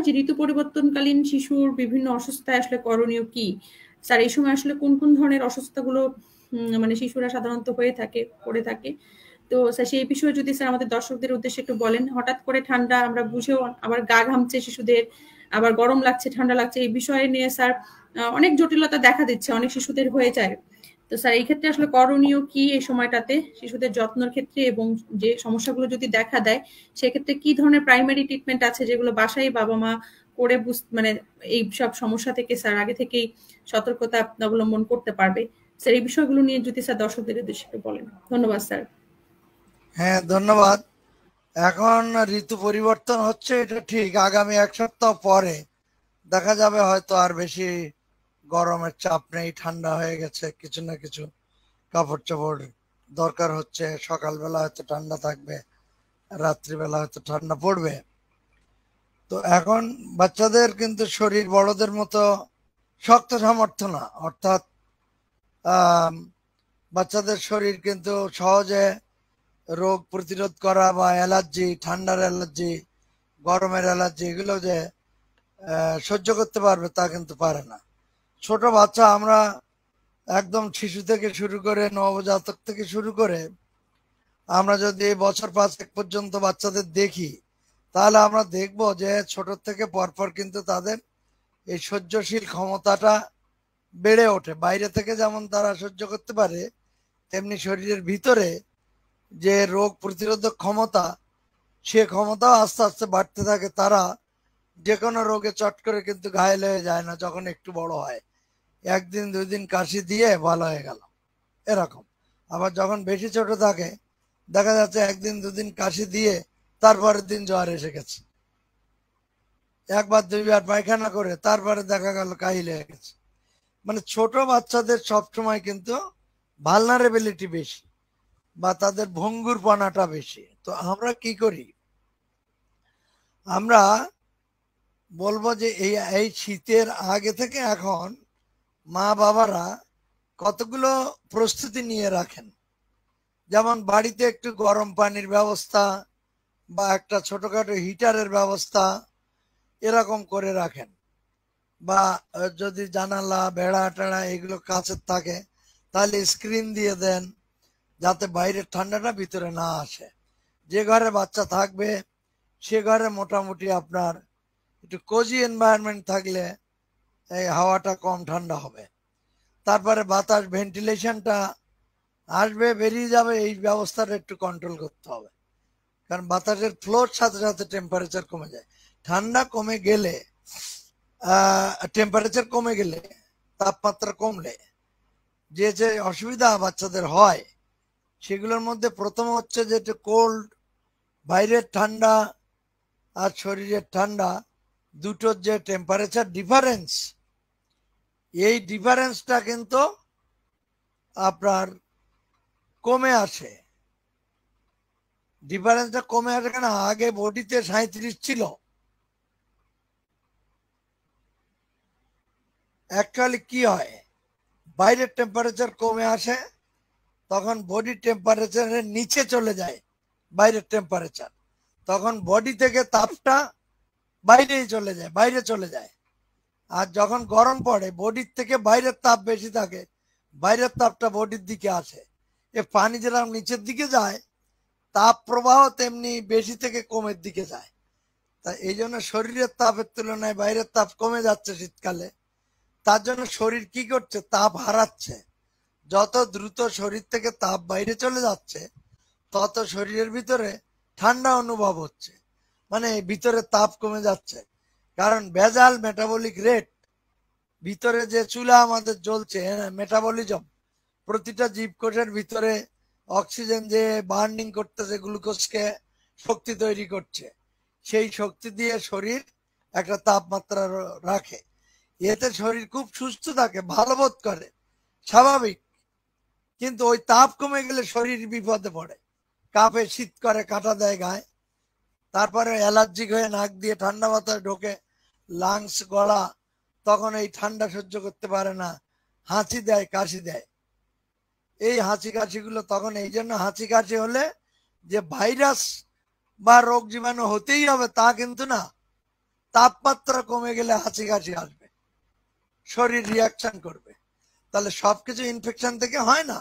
যে ঋতু পরিবর্তনকালীন শিশুর বিভিন্ন অসুস্থতায় আসলে করণীয় কি? স্যার এই সময় আসলে কোন, কোন ধরনের অসুস্থতাগুলো মানে শিশুরা সাধারণত হয়ে থাকে, করে থাকে? তো স্যার সেই বিষয়ে যদি স্যার আমাদের দর্শকদের উদ্দেশ্যে একটু বলেন। হঠাৎ করে ঠান্ডা আমরা বুঝেও আবার গা ঘামছে শিশুদের, আবার গরম লাগছে, ঠান্ডা লাগছে। এই বিষয় নিয়ে স্যার অনেক জটিলতা দেখা দিচ্ছে, অনেক শিশুদের হয়ে যায়। তো স্যার এই ক্ষেত্রে আসলে করণীয় কি এই সময়টাতে শিশুদের যত্নের ক্ষেত্রে, এবং যে সমস্যাগুলো যদি দেখা দেয় সেক্ষেত্রে কি ধরনের প্রাইমারি ট্রিটমেন্ট আছে যেগুলো বাসায় বাবা-মা করে মানে এই সব সমস্যা থেকে স্যার আগে থেকেই সতর্কতা অবলম্বন করতে পারবে? স্যার এই বিষয়গুলো নিয়ে যদি স্যার দর্শকদের উদ্দেশ্যে একটু বলেন। ধন্যবাদ স্যার। হ্যাঁ, ধন্যবাদ। এখন ঋতু পরিবর্তন হচ্ছে, এটা ঠিক। আগামী এক সপ্তাহ পরে দেখা যাবে হয়তো আর বেশি গরমের চাপ নেই, ঠান্ডা হয়ে গেছে। কিছু না কিছু কাপড় চোপড় দরকার হচ্ছে, সকালবেলা হয়তো ঠান্ডা থাকবে, রাত্রিবেলা হয়তো ঠান্ডা পড়বে। তো এখন বাচ্চাদের কিন্তু শরীর বড়দের মতো শক্ত সামর্থ্য না, অর্থাৎ বাচ্চাদের শরীর কিন্তু সহজে রোগ প্রতিরোধ করা বা অ্যালার্জি, ঠান্ডার অ্যালার্জি, গরমের অ্যালার্জি, এগুলো যে সহ্য করতে পারবে তা কিন্তু পারে না। ছোট বাচ্চা আমরা একদম শিশু থেকে শুরু করে নবজাতক থেকে শুরু করে আমরা যদি বছর 5 পর্যন্ত বাচ্চাদের দেখি, তাহলে আমরা দেখব যে ছোট থেকে পরপর কিন্তু তাদের এই সহ্যশীল ক্ষমতাটা বেড়ে ওঠে। বাইরে থেকে যেমন তারা সহ্য করতে পারে, তেমনি শরীরের ভিতরে যে রোগ প্রতিরোধক ক্ষমতা, সে ক্ষমতাও আস্তে আস্তে বাড়তে থাকে। তারা যে কোনো রোগে চট করে কিন্তু ঘায়েল হয়ে যায় না যখন একটু বড় হয়। একদিন 2 দিন কাশি দিয়ে ভালো হয়ে গেল, এরকম। আবার যখন বেশি ছোট থাকে দেখা যাচ্ছে একদিন 2 দিন কাশি দিয়ে তারপরের দিন জ্বর এসে গেছে, একবার 2বার পায়খানা করে তারপরে দেখা গেল কাহিল হয়ে গেছে। মানে ছোট বাচ্চাদের সবসময় কিন্তু ভালনারেবিলিটি বেশি, বা তাদের ভঙ্গুরপনাটা বেশি। তো আমরা কি করি, আমরা বলবো যে এই শীতের আগে থেকে এখন মা বাবারা কতগুলো প্রস্তুতি নিয়ে রাখেন। যেমন বাড়িতে একটু গরম পানির ব্যবস্থা বা একটা ছোটখাটো হিটারের ব্যবস্থা এরকম করে রাখেন। বা যদি জানালা বেড়া টেড়া এগুলো কাছের থাকে তাহলে স্ক্রিন দিয়ে দেন, যাতে বাইরের ঠান্ডাটা ভিতরে না আসে। যে ঘরে বাচ্চা থাকবে সে ঘরে মোটামুটি আপনার একটু কোজি এনভায়রনমেন্ট থাকলে এই হাওয়াটা কম ঠান্ডা হবে। তারপরে বাতাস ভেন্টিলেশনটা আসবে বেরিয়ে যাবে, এই ব্যবস্থাটা একটু কন্ট্রোল করতে হবে। কারণ বাতাসের ফ্লোর সাথে সাথে টেম্পারেচার কমে যায়। ঠান্ডা কমে গেলে, টেম্পারেচার কমে গেলে, তাপমাত্রা কমলে যে যে অসুবিধা বাচ্চাদের হয় সেগুলোর মধ্যে প্রথম হচ্ছে যে কোল্ড, বাইরের ঠান্ডা আর শরীরের ঠান্ডা দুটোর যে টেম্পারেচার ডিফারেন্স, এই ডিফারেন্সটা কিন্তু আপনার কমে আসে। ডিফারেন্সটা কমে আসে কেন? আগে বডিতে 37 ছিল, অ্যাকচুয়ালি কি হয়, বাইরের টেম্পারেচার কমে আসে, তখন বডি টেম্পারেচারের নিচে চলে যায় বাইরের টেম্পারেচার, তখন বডি থেকে তাপটা বাইরে চলে যায়। আর যখন গরম পড়ে বডির থেকে বাইরের তাপ বেশি থাকে, বাইরের তাপটা বডির দিকে আসে। এ পানি যেরকম নিচের দিকে যায়, তাপ প্রবাহ তেমনি বেশি থেকে কমের দিকে যায়। তা এই জন্য শরীরের তাপের তুলনায় বাইরের তাপ কমে যাচ্ছে শীতকালে। তার জন্য শরীর কি করছে, তাপ হারাচ্ছে। যত দ্রুত শরীর থেকে তাপ বাইরে চলে যাচ্ছে তত শরীরের ভিতরে ঠান্ডা অনুভব হচ্ছে, মানে ভিতরে তাপ কমে যাচ্ছে। কারণ ভেজাল মেটাবলিক রেট, ভিতরে যে চুলা আমাদের জ্বলছে, মেটাবলিজম, প্রতিটা জীবকোষের ভিতরে অক্সিজেন যে বার্নিং করতেছে, গ্লুকোজকে শক্তি তৈরি করছে, সেই শক্তি দিয়ে শরীর একটা তাপমাত্রা রাখে। এতে শরীর খুব সুস্থ থাকে, ভালো বোধ করে, স্বাভাবিক। কিন্তু ওই তাপ কমে গেলে শরীর বিপদে পড়ে, কাঁপে, শীত করে, কাটা দেয় গায়ে। তারপরে অ্যালার্জিক হয়ে নাক দিয়ে ঠান্ডা বাতাস ঢোকে, লাংস গলা, তখন এই ঠান্ডা সহ্য করতে পারে না, হাঁচি দেয়, কাশি দেয়। এই হাঁচি কাশিগুলো তখন, এই জন্য হাঁচি কাশি হলে যে ভাইরাস বা রোগ জীবাণু হতেই হবে তা কিন্তু না। তাপমাত্রা কমে গেলে হাঁচি কাশি আসবে, শরীর রিয়াকশন করবে। তাহলে সবকিছু ইনফেকশন থেকে হয় না,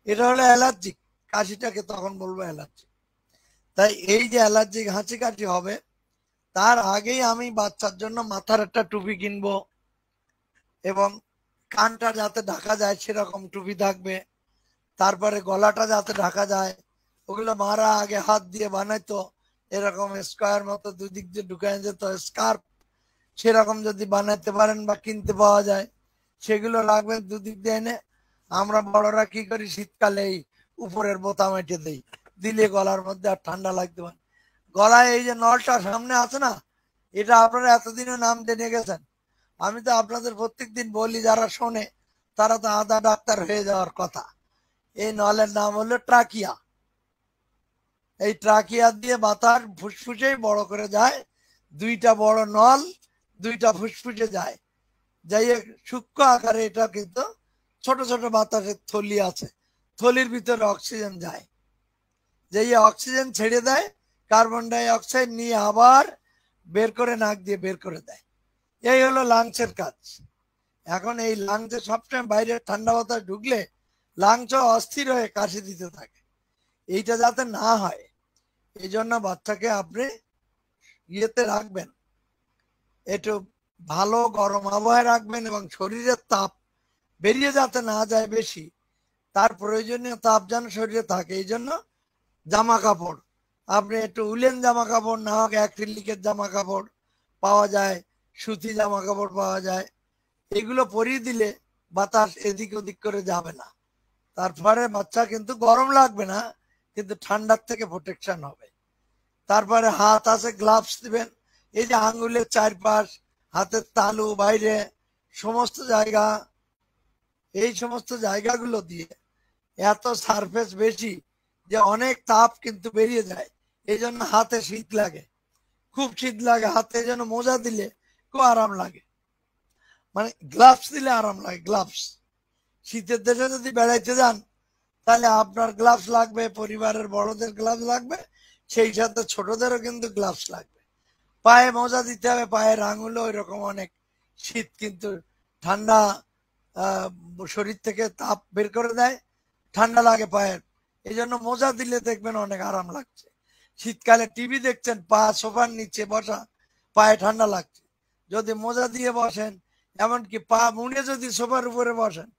এটা হলো অ্যালার্জিক। কাশিটাকে তখন বলবো অ্যালার্জি। তাই এই যে অ্যালার্জিক হাঁচি কাশি হবে, তার আগেই আমি বাচ্চার জন্য মাথার একটা টুপি কিনবো, এবং কানটা যাতে ঢাকা যায় সেরকম টুপি থাকবে। তারপরে গলাটা যাতে ঢাকা যায়, ওগুলো মারা আগে হাত দিয়ে বানাইতো, এরকম স্কোয়ার মতো দুদিক দিয়ে ঢুকায় যেত স্কার্ফ, সেরকম যদি বানাইতে পারেন বা কিনতে পাওয়া যায় সেগুলো লাগবে দুদিক দিয়ে এনে। আমরা বড়রা কি করি, শীতকালে এই উপরের বোতাম এঁটে দিই, দিলে গলার মধ্যে আর ঠান্ডা লাগতে পারে। গলায় এই যে নলটা সামনে আছে না, এটা আপনারা এতদিনও নাম জেনে গেছেন। আমি তো আপনাদের প্রত্যেকদিন বলি, যারা শোনে তারা তো আধা ডাক্তার হয়ে যাওয়ার কথা। এই নলের নাম হলো ট্রাকিয়া। এই ট্রাকিয়া দিয়ে বাতাস ফুসফুসেই বড় করে যায়, দুইটা বড় নল দুইটা ফুসফুসে যায়, যাই সূক্ষ্ম আকারে এটা কিন্তু ছোট ছোট বাতাসের থলি আছে, থলির ভিতরে অক্সিজেন যায়, যেই অক্সিজেন ছেড়ে দেয় কার্বন ডাই অক্সাইড নিয়ে আবার বের করে নাক দিয়ে বের করে দেয়। এই হলো লাংসের কাজ। এখন এই লাংসে সবসময় বাইরে ঠান্ডা বাতাস ঢুকলে লাংস অস্থির হয়ে কাশি দিতে থাকে। এইটা যাতে না হয় এই জন্য বাচ্চাকে আপনি ইয়েতে রাখবেন, একটু ভালো গরম আবহাওয়ায় রাখবেন, এবং শরীরের তাপ বেরিয়ে যাতে না যায় বেশি, তার প্রয়োজনীয় তাপ যেন শরীরে থাকে। এই জন্য জামা কাপড় আপনি একটু উলেন জামা কাপড় না হোক অ্যাক্রিলিকের জামা কাপড় পাওয়া যায়, সুতি জামা কাপড় পাওয়া যায়, এগুলো পরিয়ে দিলে বাতাস এদিক ওদিক করে যাবে না। তারপরে বাচ্চা কিন্তু গরম লাগবে না, কিন্তু ঠান্ডার থেকে প্রোটেকশন হবে। তারপরে হাত আছে গ্লাভস দিবেন, এই যে আঙ্গুলের চারপাশ, হাতের তালু, বাইরে সমস্ত জায়গা, এই সমস্ত জায়গাগুলো দিয়ে এত সারফেস বেশি যে অনেক তাপ কিন্তু বেরিয়ে যায়। এই জন্য হাতে শীত লাগে, খুব শীত লাগে হাতে, এই জন্য মোজা দিলে খুব আরাম লাগে, মানে গ্লাভস দিলে আরাম লাগে। গ্লাভস শীতের দেশে যদি বেড়াইতে যান তাহলে আপনার গ্লাভস লাগবে, পরিবারের বড়দের গ্লাভস লাগবে, সেই সাথে ছোটদেরও কিন্তু গ্লাভস লাগবে। পায়ে মোজা দিতে হবে, পায়ের আঙুলে ওই রকম অনেক শীত কিন্তু ঠান্ডা শরীর থেকে তাপ বের করে দেয়, ঠান্ডা লাগে পায়ের, এই জন্য মোজা দিলে দেখবেন অনেক আরাম লাগছে। শীতকালে টিভি দেখছেন, পা সোফার নিচে বসা, পায়ে ঠান্ডা লাগছে, যদি মোজা দিয়ে বসেন, এমনকি পা মুড়ে যদি সোফার উপরে বসেন,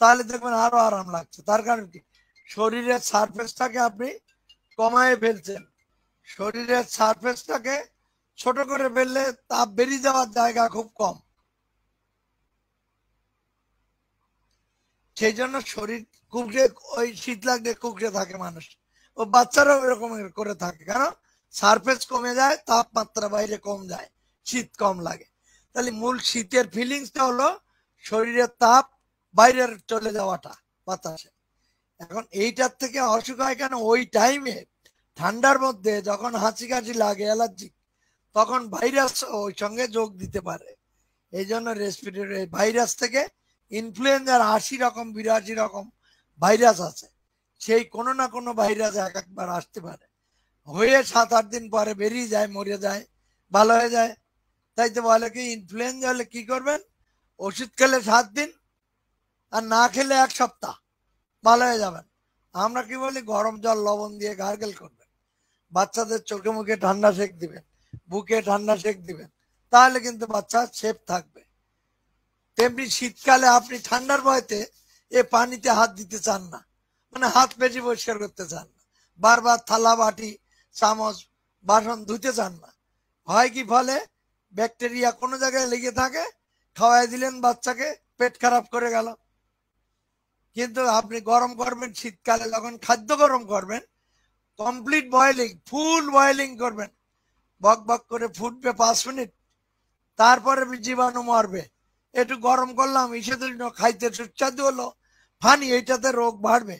তাহলে দেখবেন আরো আরাম লাগছে। তার কারণ কি, শরীরের সারফেসটাকে আপনি কমায় ফেলছেন, শরীরের সারফেসটাকে ছোট করে ফেললে তাপ বেরিয়ে যাওয়ার জায়গা খুব কম, সেই জন্য শরীর কুকড়ে, ওই শীত লাগলে কুকড়ে থাকে মানুষ, ও বাচ্চারাও এরকম করে থাকে, কারণ সারফেস কমে যায়, তাপমাত্রা বাইরে কম যায়, শীত কম লাগে। তাহলে মূল শীতের ফিলিংসটা হলো শরীরের তাপ বাইরের চলে যাওয়াটা বাতাসে। এখন এইটার থেকে অসুখ হয় কেন, ওই টাইমে ঠান্ডার মধ্যে যখন হাঁচি কাশি লাগে অ্যালার্জি, তখন ভাইরাস ওই সঙ্গে যোগ দিতে পারে। এই জন্য রেসপিরেটরি ভাইরাস থেকে ইনফ্লুয়েঞ্জার 80 রকম 82 রকম ভাইরাস আছে, সেই কোনো না কোনো ভাইরাস এক একবার আসতে পারে, হয়ে 7-8 দিন পরে বেরিয়ে যায়, মরে যায়, ভালো হয়ে যায়। তাই তো বলে কি, ইনফ্লুয়েঞ্জা হলে কি করবেন, ওষুধ খেলে 7 দিন আর না খেলে 1 সপ্তাহ, ভালো হয়ে যাবেন। আমরা কি বলি, গরম জল লবণ দিয়ে গার্গেল করবেন, বাচ্চাদের চোখে মুখে ঠান্ডা সেক দিবেন, বুকে ঠান্ডা সেক দিবেন, তাহলে কিন্তু বাচ্চা সেফ থাকবে। তেমনি শীতকালে আপনি ঠান্ডার ভয়তে এ পানিতে হাত দিতে চান না, মানে হাত বেশি পরিষ্কার করতে চান না, বারবার থালা বাটি চামচ বাসন ধুতে চান না। হয় কি, ফলে ব্যাকটেরিয়া কোনো জায়গায় লেগে থাকে, খাওয়াই দিলেন বাচ্চাকে, পেট খারাপ করে গেল। কিন্তু আপনি গরম করবেন শীতকালে, যখন খাদ্য গরম করবেন, কমপ্লিট বয়েলিং, ফুল বয়েলিং করবেন, বক বক করে ফুটবে 5 মিনিট, তারপরে জীবাণু মরবে। একটু গরম করলাম, সেদিন খাইতে সুস্বাদু হলো, ফানি, এইটাতে রোগ বাড়বে।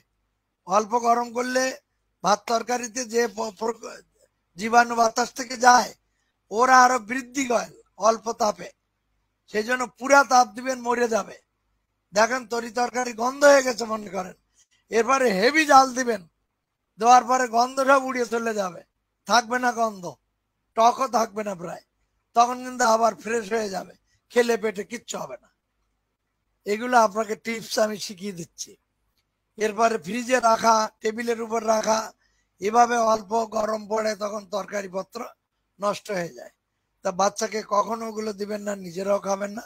অল্প গরম করলে ভাত তরকারিতে যে জীবাণু বাতাস থেকে যায়, ওরা আরো বৃদ্ধি হয় অল্প তাপে, সেই জন্য পুরা তাপ দিবেন, মরে যাবে। দেখেন তরি তরকারি গন্ধ হয়ে গেছে মনে করেন, এরপরে হেভি জাল দিবেন, দেওয়ার পরে গন্ধ সব উড়িয়ে চলে যাবে, থাকবে না গন্ধ, টকও থাকবে না প্রায়, তখন কিন্তু আবার ফ্রেশ হয়ে যাবে, খেলে পেটে কিচ্ছু হবে না। এগুলো আপনাকে টিপস আমি শিখিয়ে দিচ্ছি। এরপরে ফ্রিজে রাখা, টেবিলের উপর রাখা, এভাবে অল্প গরম পড়ে তখন তরকারি পত্র নষ্ট হয়ে যায়। তা বাচ্চাকে কখনো ওগুলো দিবেন না, নিজেরাও খাবেন না,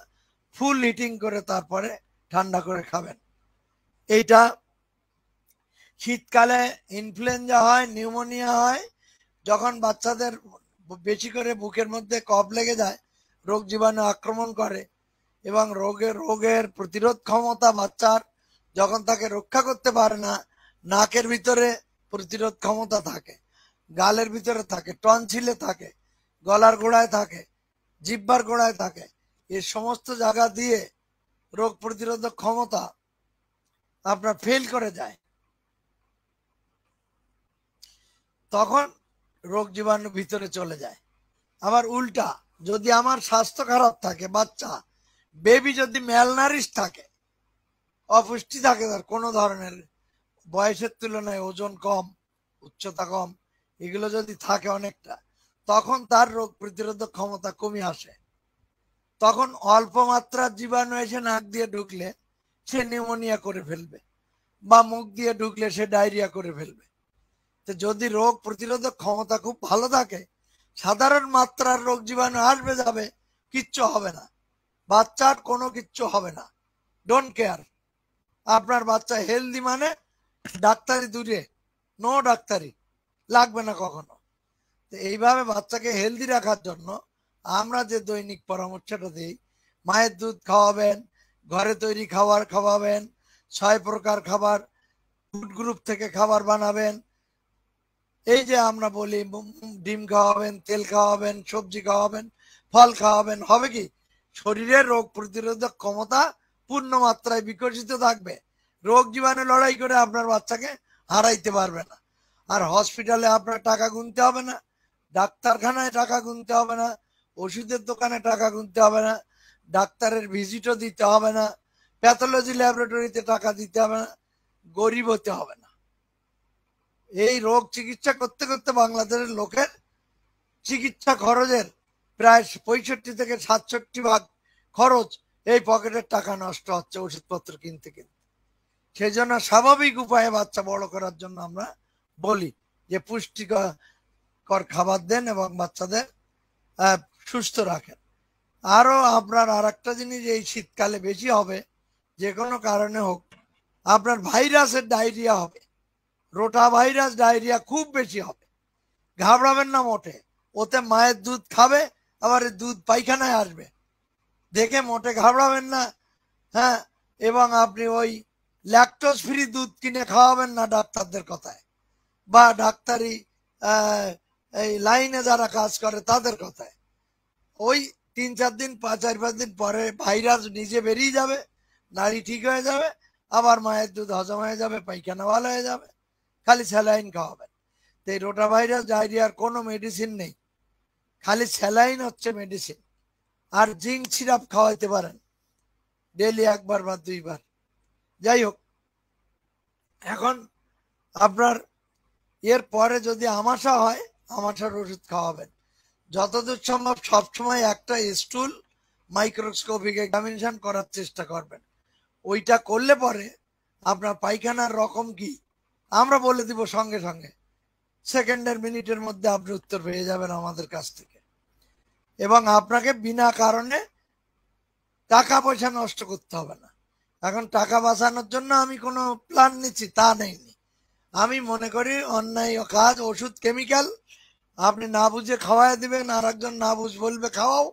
ফুল হিটিং করে তারপরে ঠান্ডা করে খাবেন। এইটা শীতকালে ইনফ্লুয়েঞ্জা হয়, নিউমোনিয়া হয়, যখন বাচ্চাদের বেশি করে বুকের মধ্যে কফ লেগে যায়, রোগ জীবাণু আক্রমণ করে এবং রোগের প্রতিরোধ ক্ষমতা বাচ্চার যখন তাকে রক্ষা করতে পারে না, নাকের ভিতরে প্রতিরোধ ক্ষমতা থাকে, গালের ভিতরে থাকে, টনসিলে থাকে, গলার গোড়ায় থাকে, জিহ্বার গোড়ায় থাকে, এই সমস্ত জায়গা দিয়ে রোগ প্রতিরোধক ক্ষমতা আপনার ফেল করে যায়, তখন রোগ জীবাণু ভিতরে চলে যায়। আবার উল্টা, যদি আমার স্বাস্থ্য খারাপ থাকে, বাচ্চা বেবি যদি ম্যালনারিশ থাকে, অপুষ্টি থাকে, তার কোনো ধরনের বয়সের তুলনায় ওজন কম, উচ্চতা কম, এগুলো যদি থাকে অনেকটা, তখন তার রোগ প্রতিরোধক ক্ষমতা কমে আসে। তখন অল্প মাত্রার জীবাণু এসে নাক দিয়ে ঢুকলে সে নিউমোনিয়া করে ফেলবে, বা মুখ দিয়ে ঢুকলে সে ডায়রিয়া করে ফেলবে। তো যদি রোগ প্রতিরোধক ক্ষমতা খুব ভালো থাকে, সাধারণ মাত্রার রোগ জীবাণু আসবে যাবে, কিচ্ছু হবে না, বাচ্চার কোনো কিচ্ছু হবে না, ডোন্ট কেয়ার। আপনার বাচ্চা হেলদি মানে ডাক্তারি দূরে, নো ডাক্তারি লাগবে না কখনো। তো এইভাবে বাচ্চাকে হেলদি রাখার জন্য আমরা যে দৈনিক পরামর্শটা দিই, মায়ের দুধ খাওয়াবেন, ঘরে তৈরি খাবার খাওয়াবেন, 6 প্রকার খাবার ফুড গ্রুপ থেকে খাবার বানাবেন, এই যে আমরা বলি ডিম খাওয়াবেন, তেল খাওয়াবেন, সবজি খাওয়াবেন, ফল খাওয়াবেন, হবে কি শরীরের রোগ প্রতিরোধক ক্ষমতা পূর্ণ মাত্রায় বিকশিত থাকবে, রোগ জীবাণু লড়াই করে আপনার বাচ্চাকে হারাইতে পারবে না। আর হসপিটালে আপনার টাকা গুনতে হবে না, ডাক্তারখানায় টাকা গুনতে হবে না, ওষুধের দোকানে টাকা গুনতে হবে না, ডাক্তারের ভিজিটও দিতে হবে না, প্যাথোলজি ল্যাবরেটরিতে টাকা দিতে হবে না, গরিব হতে হবে না। এই রোগ চিকিৎসা করতে করতে বাংলাদেশের লোকের চিকিৎসা খরচের প্রায় 65 থেকে 67 ভাগ খরচ এই পকেটের টাকা নষ্ট হচ্ছে ওষুধপত্র কিনতে কিনতে। সেই জন্য স্বাভাবিক উপায়ে বাচ্চা বড় করার জন্য আমরা বলি যে পুষ্টিকর খাবার দেন এবং বাচ্চাদের সুস্থ রাখেন। আরো আপনার আর একটা জিনিস এই শীতকালে বেশি হবে, যে কোনো কারণে হোক, আপনার ভাইরাসের ডায়রিয়া হবে, রোটা ভাইরাস ডায়রিয়া খুব বেশি হবে। ঘাবড়াবেন না মোটে, ওতে মায়ের দুধ খাবে, আবার দুধ পায়খানায় আসবে, দেখে মোটে ঘাবড়াবেন না। হ্যাঁ, এবং আপনি ওই ল্যাকটোজ ফ্রি দুধ কিনে খাওয়াবেন না ডাক্তারদের কথায়, বা ডাক্তারি এই লাইনে যারা কাজ করে তাদের কথায়। ওই 3-4 দিন 4-5 দিন পরে ভাইরাস নিজে বেরিয়ে যাবে, নাড়ি ঠিক হয়ে যাবে, আবার মায়ের দুধ হজম হয়ে যাবে, পায়খানা ভালো হয়ে যাবে, খালি স্যালাইন খাওয়াবেন। তো এই রোটা ভাইরাস ডায়রিয়ার কোনো মেডিসিন নেই, খালি স্যালাইন হচ্ছে মেডিসিন। আর জিঙ্ক সিরাপ খাওয়াইতে পারেন ডেলি 1 বার বা 2 বার। যাই হোক, এখন আপনার এর পরে যদি আমাশা হয়, আমাশার ওষুধ খাওয়াবেন। যতদূর সম্ভব সবসময় একটা স্টুল মাইক্রোস্কোপিক এক্সামিনেশন করার চেষ্টা করবেন। ওইটা করলে পরে আপনার পায়খানার রকম কি আমরা বলে দিব সঙ্গে সঙ্গে, সেকেন্ডের মিনিটের মধ্যে আপনি উত্তর পেয়ে যাবেন আমাদের কাছ থেকে। এবং আপনাকে বিনা কারণে টাকা পয়সা নষ্ট করতে হবে না। এখন টাকা বাঁচানোর জন্য আমি কোনো প্ল্যান নিচ্ছি তা নেইনি। আমি মনে করি অন্যায় কাজ, ওষুধ কেমিক্যাল আপনি না বুঝে খাওয়াই দিবেন, আর একজন না বুঝ বলবে খাওয়াও,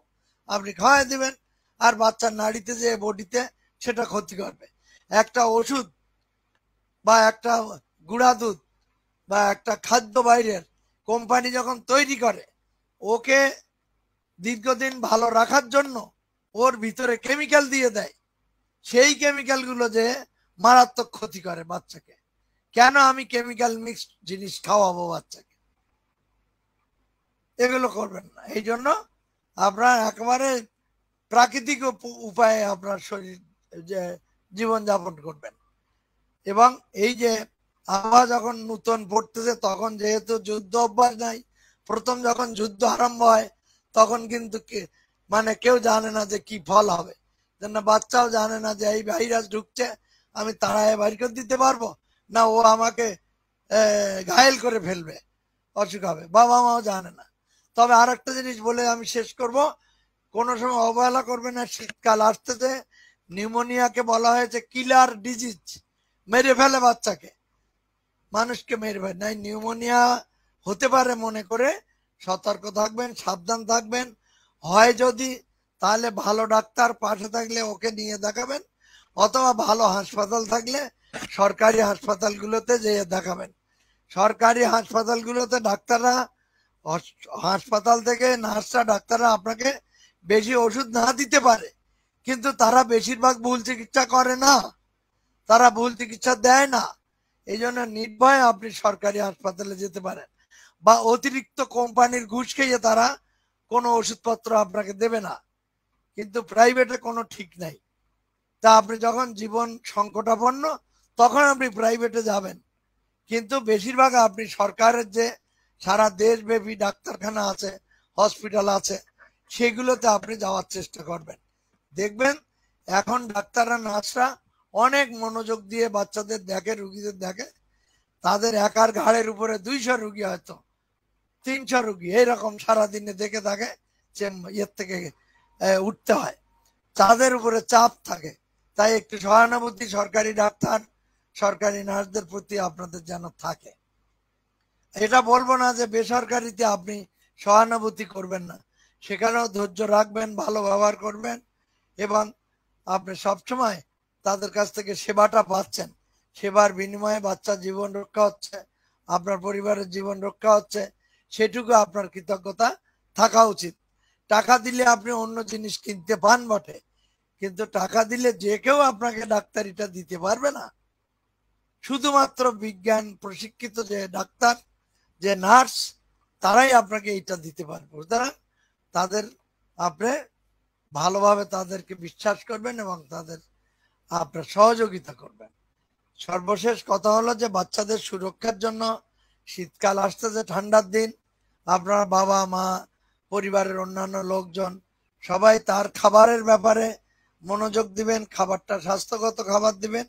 আপনি খাওয়াই দিবেন, আর বাচ্চার নাড়িতে যে বডিতে সেটা ক্ষতি করবে। একটা ওষুধ বা একটা গুঁড়া দুধ বা একটা খাদ্য বাইরের কোম্পানি যখন তৈরি করে, ওকে দীর্ঘদিন ভালো রাখার জন্য ওর ভিতরে কেমিক্যাল দিয়ে দেয়, সেই কেমিক্যালগুলো যে মারাত্মক ক্ষতি করে বাচ্চাকে। কেন আমি কেমিক্যাল মিক্সড জিনিস খাওয়াবো বাচ্চাকে? এগুলো করবেন না। এই জন্য আপনার একেবারে প্রাকৃতিক উপায়ে আপনার শরীর যে জীবনযাপন করবেন। এবং এই যে আবহাওয়া যখন নতুন পড়তেছে, তখন যেহেতু যুদ্ধ অভ্যাস নাই, প্রথম যখন যুদ্ধ আরম্ভ হয় তখন কিন্তু মানে কেউ জানে না যে কি ফল হবে, যেন বাচ্চাও জানে না যে এই ভাইরাস ঢুকছে, আমি তাড়ায় বাইর করে দিতে পারবো না ও আমাকে ঘায়েল করে ফেলবে, অসুখ হবে, বাবা মাও জানে না। তবে আর একটা জিনিস বলে আমি শেষ করব, কোনো সময় অবহেলা করবে না, শীতকাল আসতেছে, নিউমোনিয়াকে বলা হয়েছে কিলার ডিজিজ, মেরে ফেলে বাচ্চাকে, মানুষকে মেরে ফেলে। নাই, নিউমোনিয়া হতে পারে মনে করে সতর্ক থাকবেন, সাবধান থাকবেন। হয় যদি, তাহলে ভালো ডাক্তার পাশে থাকলে ওকে নিয়ে দেখাবেন, অথবা ভালো হাসপাতাল থাকলে সরকারি হাসপাতালগুলোতে যেয়ে দেখাবেন। সরকারি হাসপাতালগুলোতে ডাক্তাররা, হাসপাতাল থেকে নার্সরা, ডাক্তাররা আপনাকে বেশি ওষুধ না দিতে পারে, কিন্তু তারা বেশিরভাগ ভুল চিকিৎসা করে না, তারা ভুল চিকিৎসা দেয় না। এই জন্য নির্ভয়ে আপনি সরকারি হাসপাতালে যেতে পারেন, বা অতিরিক্ত কোম্পানির ঘুষ খেয়ে তারা কোনো ওষুধপত্র আপনাকে দেবে না, কিন্তু প্রাইভেটে কোনো ঠিক নাই। তা আপনি যখন জীবন সংকটাপন্ন তখন আপনি প্রাইভেটে যাবেন, কিন্তু বেশিরভাগ আপনি সরকারের যে সারা দেশব্যাপী ডাক্তারখানা আছে, হসপিটাল আছে, সেগুলোতে আপনি যাওয়ার চেষ্টা করবেন। দেখবেন এখন ডাক্তাররা, নার্সরা অনেক মনোযোগ দিয়ে বাচ্চাদের দেখে, রুগীদের দেখে, তাদের একার ঘাড়ের উপরে 200 রুগী, হয়তো 300 রুগী, এইরকম সারাদিনে দেখে থাকে, ইয়ের থেকে উঠতে হয়, তাদের উপরে চাপ থাকে। তাই একটু সহানুভূতি সরকারি ডাক্তার, সরকারি নার্সদের প্রতি আপনাদের যেন থাকে। এটা বলবো না যে বেসরকারিতে আপনি সহানুভূতি করবেন না, সেখানেও ধৈর্য রাখবেন, ভালো ব্যবহার করবেন, এবং আপনি সবসময় তাদের কাছ থেকে সেবাটা পাচ্ছেন, সেবার বিনিময়ে বাচ্চা জীবন রক্ষা হচ্ছে, আপনার পরিবারের জীবন রক্ষা হচ্ছে, সেটুকু আপনার কৃতজ্ঞতা থাকা উচিত। টাকা দিলে আপনি অন্য জিনিস কিনতে পান বটে, কিন্তু টাকা দিলে যে কেউ আপনাকে ডাক্তারিটা দিতে পারবে না। শুধুমাত্র বিজ্ঞান প্রশিক্ষিত যে ডাক্তার, যে নার্স, তারাই আপনাকে এইটা দিতে পারবে। সুতরাং তাদের আপনি ভালোভাবে তাদেরকে বিশ্বাস করবেন এবং তাদের আপনার সহযোগিতা করবেন। সর্বশেষ কথা হলো যে বাচ্চাদের সুরক্ষার জন্য শীতকাল আসতেছে, ঠান্ডার দিন, আপনার বাবা মা, পরিবারের অন্যান্য লোকজন সবাই তার খাবারের ব্যাপারে মনোযোগ দিবেন, খাবারটা স্বাস্থ্যগত খাবার দিবেন,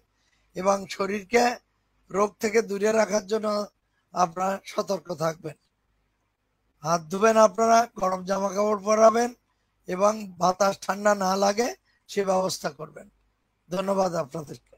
এবং শরীরকে রোগ থেকে দূরে রাখার জন্য আপনারা সতর্ক থাকবেন। হাত ধুবেন, আপনারা গরম জামা কাপড় পরাবেন, এবং বাতাস ঠান্ডা না লাগে সে ব্যবস্থা করবেন। ধন্যবাদ আপনাদেরকে।